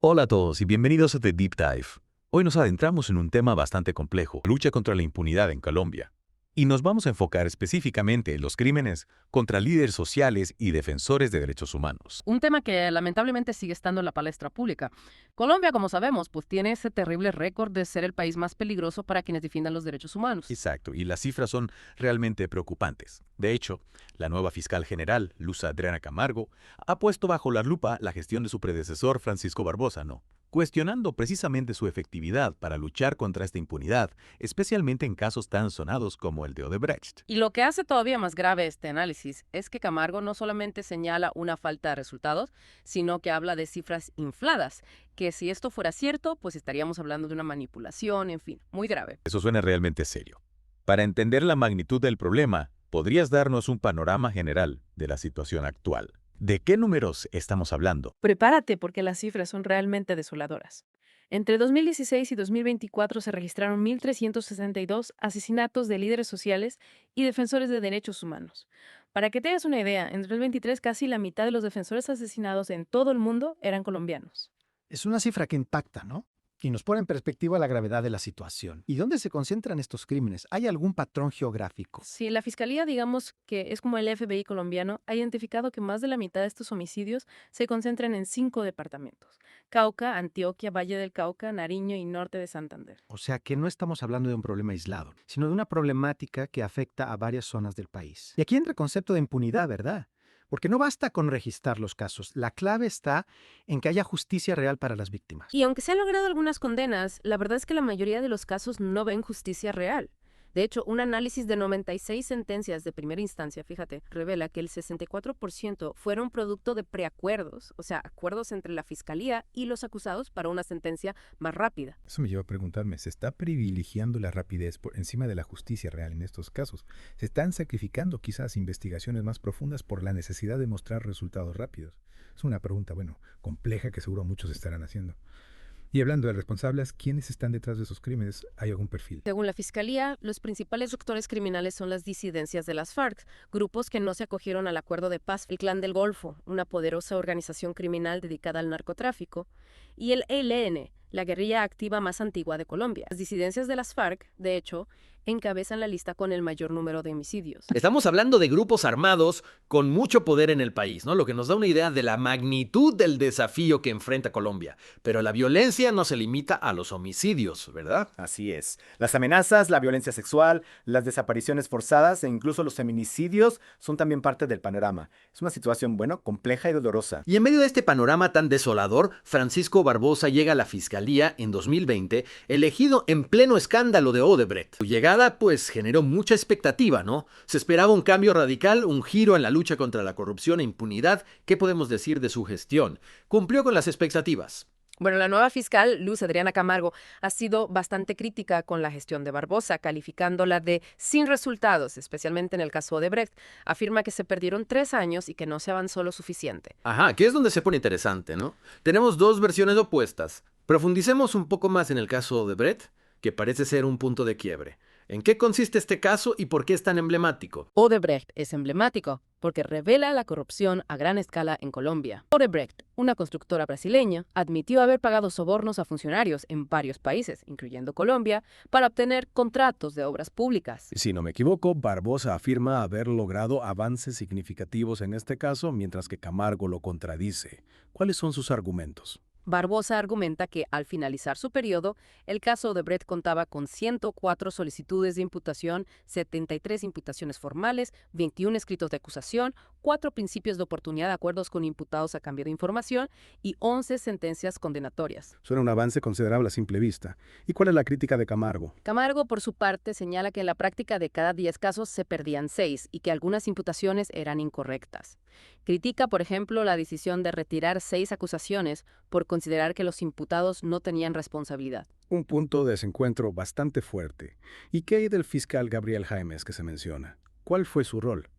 Hola a todos y bienvenidos a The Deep Dive. Hoy nos adentramos en un tema bastante complejo, la lucha contra la impunidad en Colombia. Y nos vamos a enfocar específicamente en los crímenes contra líderes sociales y defensores de derechos humanos. Un tema que lamentablemente sigue estando en la palestra pública. Colombia, como sabemos, pues tiene ese terrible récord de ser el país más peligroso para quienes defiendan los derechos humanos. Exacto, y las cifras son realmente preocupantes. De hecho, la nueva fiscal general, Luz Adriana Camargo, ha puesto bajo la lupa la gestión de su predecesor, Francisco Barbosa, cuestionando precisamente su efectividad para luchar contra esta impunidad, especialmente en casos tan sonados como el de Odebrecht. Y lo que hace todavía más grave este análisis es que Camargo no solamente señala una falta de resultados, sino que habla de cifras infladas, que si esto fuera cierto, pues estaríamos hablando de una manipulación, en fin, muy grave. Eso suena realmente serio. Para entender la magnitud del problema, ¿podrías darnos un panorama general de la situación actual? ¿De qué números estamos hablando? Prepárate porque las cifras son realmente desoladoras. Entre 2016 y 2024 se registraron 1.362 asesinatos de líderes sociales y defensores de derechos humanos. Para que tengas una idea, en 2023 casi la mitad de los defensores asesinados en todo el mundo eran colombianos. Es una cifra que impacta, ¿no? Y nos pone en perspectiva la gravedad de la situación. ¿Y dónde se concentran estos crímenes? ¿Hay algún patrón geográfico? Si la fiscalía, digamos que es como el FBI colombiano, ha identificado que más de la mitad de estos homicidios se concentran en 5 departamentos: Cauca, Antioquia, Valle del Cauca, Nariño y norte de Santander. O sea que no estamos hablando de un problema aislado, sino de una problemática que afecta a varias zonas del país. Y aquí entra el concepto de impunidad, ¿verdad? Porque no basta con registrar los casos. La clave está en que haya justicia real para las víctimas. Y aunque se han logrado algunas condenas, la verdad es que la mayoría de los casos no ven justicia real. De hecho, un análisis de 96 sentencias de primera instancia, fíjate, revela que el 64% fueron producto de preacuerdos, o sea, acuerdos entre la fiscalía y los acusados para una sentencia más rápida. Eso me lleva a preguntarme, ¿se está privilegiando la rapidez por encima de la justicia real en estos casos? ¿Se están sacrificando quizás investigaciones más profundas por la necesidad de mostrar resultados rápidos? Es una pregunta, bueno, compleja que seguro muchos estarán haciendo. Y hablando de responsables, ¿quiénes están detrás de esos crímenes? ¿Hay algún perfil? Según la fiscalía, los principales actores criminales son las disidencias de las FARC, grupos que no se acogieron al Acuerdo de Paz, el Clan del Golfo, una poderosa organización criminal dedicada al narcotráfico, y el ELN, la guerrilla activa más antigua de Colombia. Las disidencias de las FARC, de hecho, encabezan la lista con el mayor número de homicidios. Estamos hablando de grupos armados con mucho poder en el país, ¿no? Lo que nos da una idea de la magnitud del desafío que enfrenta Colombia. Pero la violencia no se limita a los homicidios, ¿verdad? Así es. Las amenazas, la violencia sexual, las desapariciones forzadas e incluso los feminicidios son también parte del panorama. Es una situación, bueno, compleja y dolorosa. Y en medio de este panorama tan desolador, Francisco Barbosa llega a la Fiscalía en 2020, elegido en pleno escándalo de Odebrecht. Su llegada, pues, generó mucha expectativa, ¿no? Se esperaba un cambio radical, un giro en la lucha contra la corrupción e impunidad. ¿Qué podemos decir de su gestión? Cumplió con las expectativas. Bueno, la nueva fiscal, Luz Adriana Camargo, ha sido bastante crítica con la gestión de Barbosa, calificándola de sin resultados, especialmente en el caso Odebrecht. Afirma que se perdieron 3 años y que no se avanzó lo suficiente. Ajá, que es donde se pone interesante, ¿no? Tenemos dos versiones opuestas. Profundicemos un poco más en el caso Odebrecht, que parece ser un punto de quiebre. ¿En qué consiste este caso y por qué es tan emblemático? Odebrecht es emblemático porque revela la corrupción a gran escala en Colombia. Odebrecht, una constructora brasileña, admitió haber pagado sobornos a funcionarios en varios países, incluyendo Colombia, para obtener contratos de obras públicas. Si no me equivoco, Barbosa afirma haber logrado avances significativos en este caso, mientras que Camargo lo contradice. ¿Cuáles son sus argumentos? Barbosa argumenta que, al finalizar su periodo, el caso Odebrecht contaba con 104 solicitudes de imputación, 73 imputaciones formales, 21 escritos de acusación, 4 principios de oportunidad de acuerdos con imputados a cambio de información y 11 sentencias condenatorias. Suena un avance considerable a simple vista. ¿Y cuál es la crítica de Camargo? Camargo, por su parte, señala que en la práctica de cada 10 casos se perdían 6 y que algunas imputaciones eran incorrectas. Critica, por ejemplo, la decisión de retirar 6 acusaciones por considerar que los imputados no tenían responsabilidad. Un punto de desencuentro bastante fuerte. ¿Y qué hay del fiscal Gabriel Jaimes que se menciona? ¿Cuál fue su rol?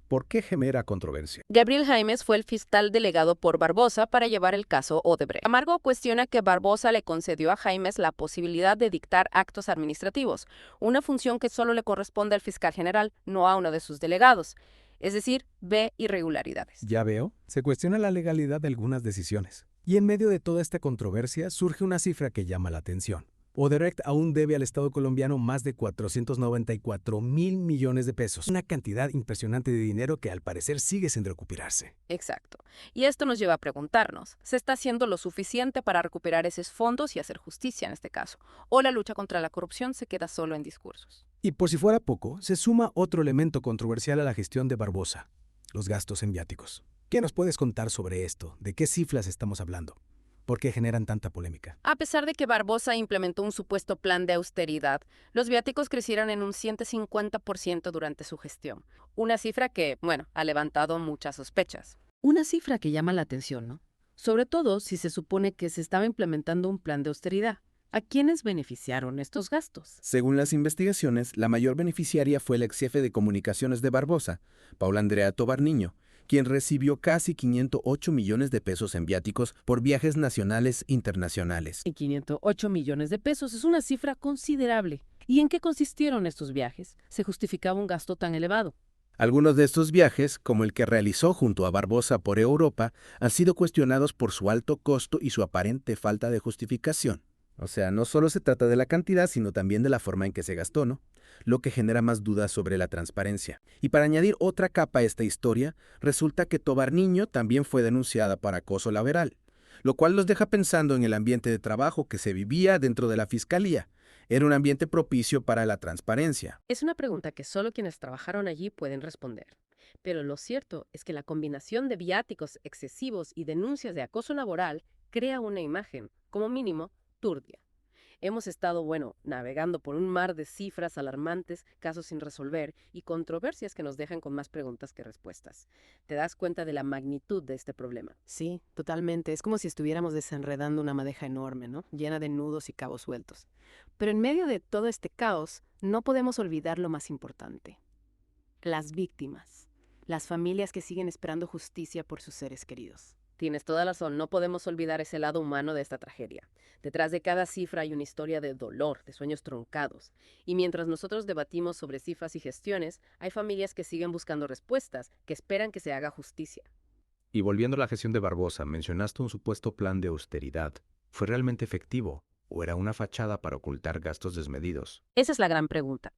¿Por qué genera controversia? Gabriel Jaimes fue el fiscal delegado por Barbosa para llevar el caso Odebrecht. Camargo cuestiona que Barbosa le concedió a Jaimes la posibilidad de dictar actos administrativos, una función que solo le corresponde al fiscal general, no a uno de sus delegados. Es decir, ve irregularidades. Ya veo, se cuestiona la legalidad de algunas decisiones. Y en medio de toda esta controversia surge una cifra que llama la atención. Odebrecht aún debe al Estado colombiano más de 494.000 millones de pesos, una cantidad impresionante de dinero que al parecer sigue sin recuperarse. Exacto. Y esto nos lleva a preguntarnos, ¿se está haciendo lo suficiente para recuperar esos fondos y hacer justicia en este caso? ¿O la lucha contra la corrupción se queda solo en discursos? Y por si fuera poco, se suma otro elemento controversial a la gestión de Barbosa, los gastos en viáticos. ¿Qué nos puedes contar sobre esto? ¿De qué cifras estamos hablando? ¿Por qué generan tanta polémica? A pesar de que Barbosa implementó un supuesto plan de austeridad, los viáticos crecieron en un 150% durante su gestión. Una cifra que, ha levantado muchas sospechas. Una cifra que llama la atención, ¿no? Sobre todo si se supone que se estaba implementando un plan de austeridad. ¿A quiénes beneficiaron estos gastos? Según las investigaciones, la mayor beneficiaria fue el ex jefe de comunicaciones de Barbosa, Paula Andrea Tovar Niño, quien recibió casi 508 millones de pesos en viáticos por viajes nacionales e internacionales. Y 508 millones de pesos es una cifra considerable. ¿Y en qué consistieron estos viajes? ¿Se justificaba un gasto tan elevado? Algunos de estos viajes, como el que realizó junto a Barbosa por Europa, han sido cuestionados por su alto costo y su aparente falta de justificación. O sea, no solo se trata de la cantidad, sino también de la forma en que se gastó, ¿no? Lo que genera más dudas sobre la transparencia. Y para añadir otra capa a esta historia, resulta que Tovar Niño también fue denunciada por acoso laboral, lo cual nos deja pensando en el ambiente de trabajo que se vivía dentro de la Fiscalía. Era un ambiente propicio para la transparencia. Es una pregunta que solo quienes trabajaron allí pueden responder. Pero lo cierto es que la combinación de viáticos excesivos y denuncias de acoso laboral crea una imagen, como mínimo, turbia. Hemos estado, navegando por un mar de cifras alarmantes, casos sin resolver y controversias que nos dejan con más preguntas que respuestas. ¿Te das cuenta de la magnitud de este problema? Sí, totalmente. Es como si estuviéramos desenredando una madeja enorme, ¿no? Llena de nudos y cabos sueltos. Pero en medio de todo este caos, no podemos olvidar lo más importante. Las víctimas. Las familias que siguen esperando justicia por sus seres queridos. Tienes toda la razón, no podemos olvidar ese lado humano de esta tragedia. Detrás de cada cifra hay una historia de dolor, de sueños truncados. Y mientras nosotros debatimos sobre cifras y gestiones, hay familias que siguen buscando respuestas, que esperan que se haga justicia. Y volviendo a la gestión de Barbosa, mencionaste un supuesto plan de austeridad. ¿Fue realmente efectivo o era una fachada para ocultar gastos desmedidos? Esa es la gran pregunta.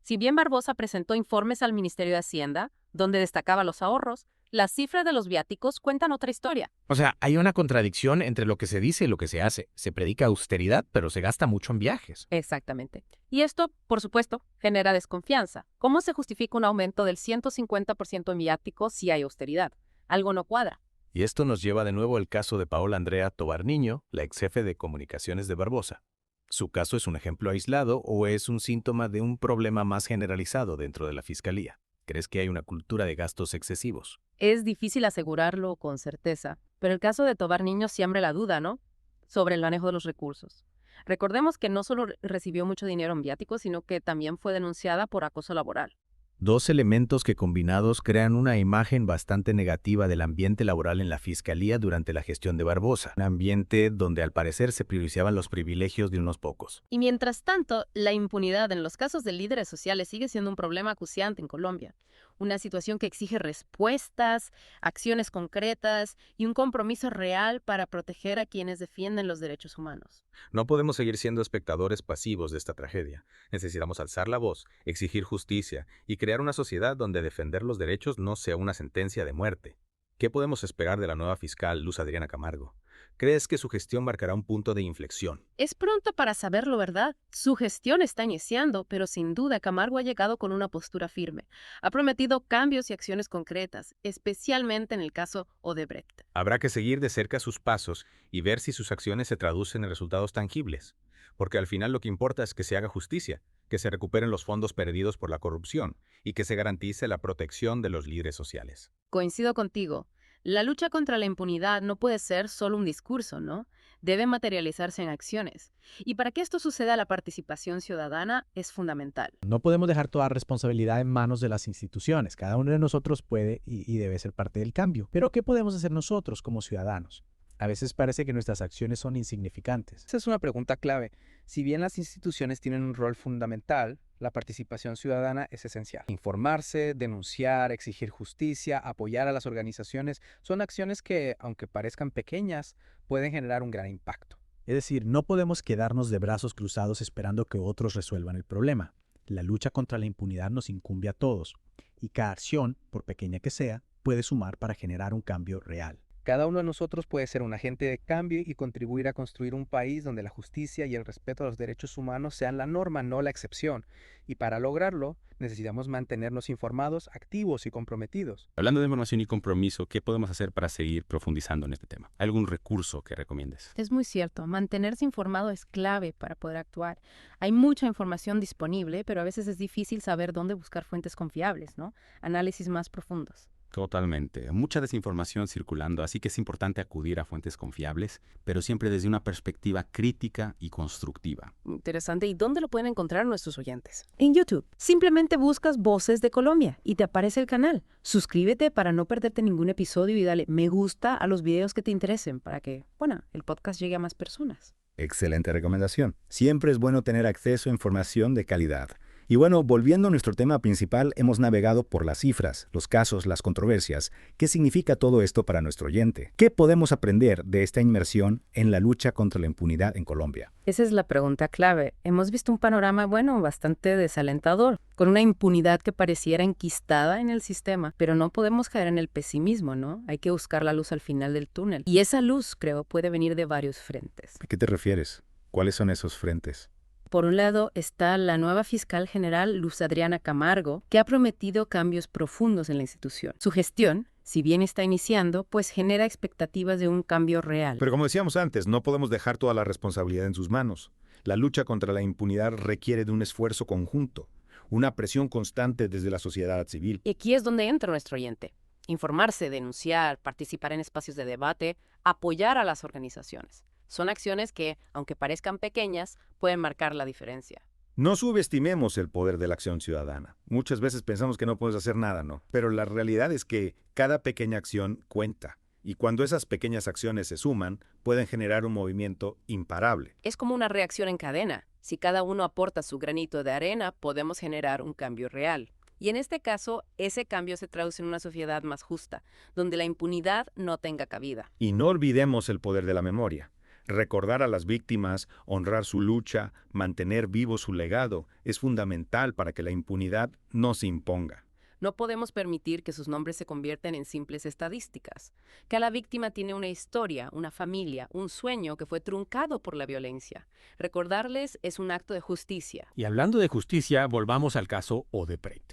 Si bien Barbosa presentó informes al Ministerio de Hacienda, donde destacaba los ahorros, las cifras de los viáticos cuentan otra historia. O sea, hay una contradicción entre lo que se dice y lo que se hace. Se predica austeridad, pero se gasta mucho en viajes. Exactamente. Y esto, por supuesto, genera desconfianza. ¿Cómo se justifica un aumento del 150% en viáticos si hay austeridad? Algo no cuadra. Y esto nos lleva de nuevo al caso de Paola Andrea Tovar Niño, la ex jefe de comunicaciones de Barbosa. ¿Su caso es un ejemplo aislado o es un síntoma de un problema más generalizado dentro de la Fiscalía? ¿Crees que hay una cultura de gastos excesivos? Es difícil asegurarlo con certeza, pero el caso de Tovar Niño siembra la duda, ¿no? Sobre el manejo de los recursos. Recordemos que no solo recibió mucho dinero en viáticos, sino que también fue denunciada por acoso laboral. Dos elementos que combinados crean una imagen bastante negativa del ambiente laboral en la Fiscalía durante la gestión de Barbosa. Un ambiente donde al parecer se priorizaban los privilegios de unos pocos. Y mientras tanto, la impunidad en los casos de líderes sociales sigue siendo un problema acuciante en Colombia. Una situación que exige respuestas, acciones concretas y un compromiso real para proteger a quienes defienden los derechos humanos. No podemos seguir siendo espectadores pasivos de esta tragedia. Necesitamos alzar la voz, exigir justicia y crear una sociedad donde defender los derechos no sea una sentencia de muerte. ¿Qué podemos esperar de la nueva fiscal Luz Adriana Camargo? ¿Crees que su gestión marcará un punto de inflexión? Es pronto para saberlo, ¿verdad? Su gestión está iniciando, pero sin duda Camargo ha llegado con una postura firme. Ha prometido cambios y acciones concretas, especialmente en el caso Odebrecht. Habrá que seguir de cerca sus pasos y ver si sus acciones se traducen en resultados tangibles. Porque al final lo que importa es que se haga justicia, que se recuperen los fondos perdidos por la corrupción y que se garantice la protección de los líderes sociales. Coincido contigo. La lucha contra la impunidad no puede ser solo un discurso, ¿no? Debe materializarse en acciones. Y para que esto suceda, la participación ciudadana es fundamental. No podemos dejar toda responsabilidad en manos de las instituciones. Cada uno de nosotros puede y debe ser parte del cambio. Pero ¿qué podemos hacer nosotros como ciudadanos? A veces parece que nuestras acciones son insignificantes. Esa es una pregunta clave. Si bien las instituciones tienen un rol fundamental, la participación ciudadana es esencial. Informarse, denunciar, exigir justicia, apoyar a las organizaciones son acciones que, aunque parezcan pequeñas, pueden generar un gran impacto. Es decir, no podemos quedarnos de brazos cruzados esperando que otros resuelvan el problema. La lucha contra la impunidad nos incumbe a todos, y cada acción, por pequeña que sea, puede sumar para generar un cambio real. Cada uno de nosotros puede ser un agente de cambio y contribuir a construir un país donde la justicia y el respeto a los derechos humanos sean la norma, no la excepción. Y para lograrlo, necesitamos mantenernos informados, activos y comprometidos. Hablando de información y compromiso, ¿qué podemos hacer para seguir profundizando en este tema? ¿Hay algún recurso que recomiendes? Es muy cierto, mantenerse informado es clave para poder actuar. Hay mucha información disponible, pero a veces es difícil saber dónde buscar fuentes confiables, ¿no? Análisis más profundos. Totalmente. Mucha desinformación circulando, así que es importante acudir a fuentes confiables, pero siempre desde una perspectiva crítica y constructiva. Interesante. ¿Y dónde lo pueden encontrar nuestros oyentes? En YouTube. Simplemente buscas Voces de Colombia y te aparece el canal. Suscríbete para no perderte ningún episodio y dale me gusta a los videos que te interesen para que, el podcast llegue a más personas. Excelente recomendación. Siempre es bueno tener acceso a información de calidad. Y bueno, volviendo a nuestro tema principal, hemos navegado por las cifras, los casos, las controversias. ¿Qué significa todo esto para nuestro oyente? ¿Qué podemos aprender de esta inmersión en la lucha contra la impunidad en Colombia? Esa es la pregunta clave. Hemos visto un panorama, bastante desalentador, con una impunidad que pareciera enquistada en el sistema, pero no podemos caer en el pesimismo, ¿no? Hay que buscar la luz al final del túnel. Y esa luz, creo, puede venir de varios frentes. ¿A qué te refieres? ¿Cuáles son esos frentes? Por un lado está la nueva fiscal general Luz Adriana Camargo, que ha prometido cambios profundos en la institución. Su gestión, si bien está iniciando, pues genera expectativas de un cambio real. Pero como decíamos antes, no podemos dejar toda la responsabilidad en sus manos. La lucha contra la impunidad requiere de un esfuerzo conjunto, una presión constante desde la sociedad civil. Y aquí es donde entra nuestro oyente. Informarse, denunciar, participar en espacios de debate, apoyar a las organizaciones. Son acciones que, aunque parezcan pequeñas, pueden marcar la diferencia. No subestimemos el poder de la acción ciudadana. Muchas veces pensamos que no podemos hacer nada, ¿no? Pero la realidad es que cada pequeña acción cuenta. Y cuando esas pequeñas acciones se suman, pueden generar un movimiento imparable. Es como una reacción en cadena. Si cada uno aporta su granito de arena, podemos generar un cambio real. Y en este caso, ese cambio se traduce en una sociedad más justa, donde la impunidad no tenga cabida. Y no olvidemos el poder de la memoria. Recordar a las víctimas, honrar su lucha, mantener vivo su legado, es fundamental para que la impunidad no se imponga. No podemos permitir que sus nombres se conviertan en simples estadísticas. Cada víctima tiene una historia, una familia, un sueño que fue truncado por la violencia. Recordarles es un acto de justicia. Y hablando de justicia, volvamos al caso Odebrecht.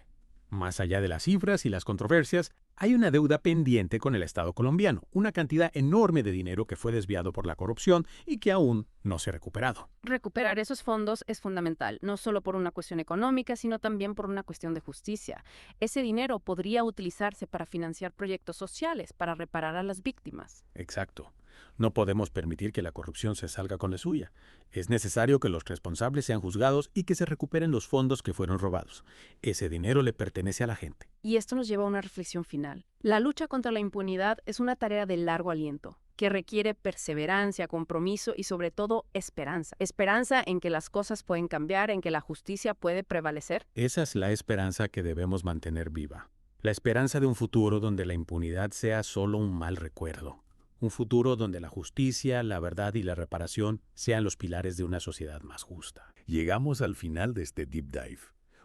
Más allá de las cifras y las controversias, hay una deuda pendiente con el Estado colombiano, una cantidad enorme de dinero que fue desviado por la corrupción y que aún no se ha recuperado. Recuperar esos fondos es fundamental, no solo por una cuestión económica, sino también por una cuestión de justicia. Ese dinero podría utilizarse para financiar proyectos sociales, para reparar a las víctimas. Exacto. No podemos permitir que la corrupción se salga con la suya. Es necesario que los responsables sean juzgados y que se recuperen los fondos que fueron robados. Ese dinero le pertenece a la gente. Y esto nos lleva a una reflexión final. La lucha contra la impunidad es una tarea de largo aliento, que requiere perseverancia, compromiso y sobre todo esperanza. Esperanza en que las cosas pueden cambiar, en que la justicia puede prevalecer. Esa es la esperanza que debemos mantener viva. La esperanza de un futuro donde la impunidad sea solo un mal recuerdo. Un futuro donde la justicia, la verdad y la reparación sean los pilares de una sociedad más justa. Llegamos al final de este Deep Dive.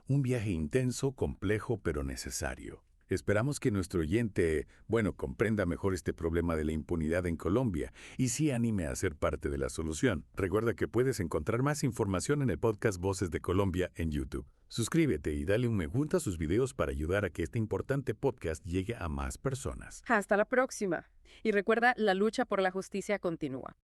Un viaje intenso, complejo, pero necesario. Esperamos que nuestro oyente, comprenda mejor este problema de la impunidad en Colombia y sí anime a ser parte de la solución. Recuerda que puedes encontrar más información en el podcast Voces de Colombia en YouTube. Suscríbete y dale un me gusta a sus videos para ayudar a que este importante podcast llegue a más personas. Hasta la próxima. Y recuerda, la lucha por la justicia continúa.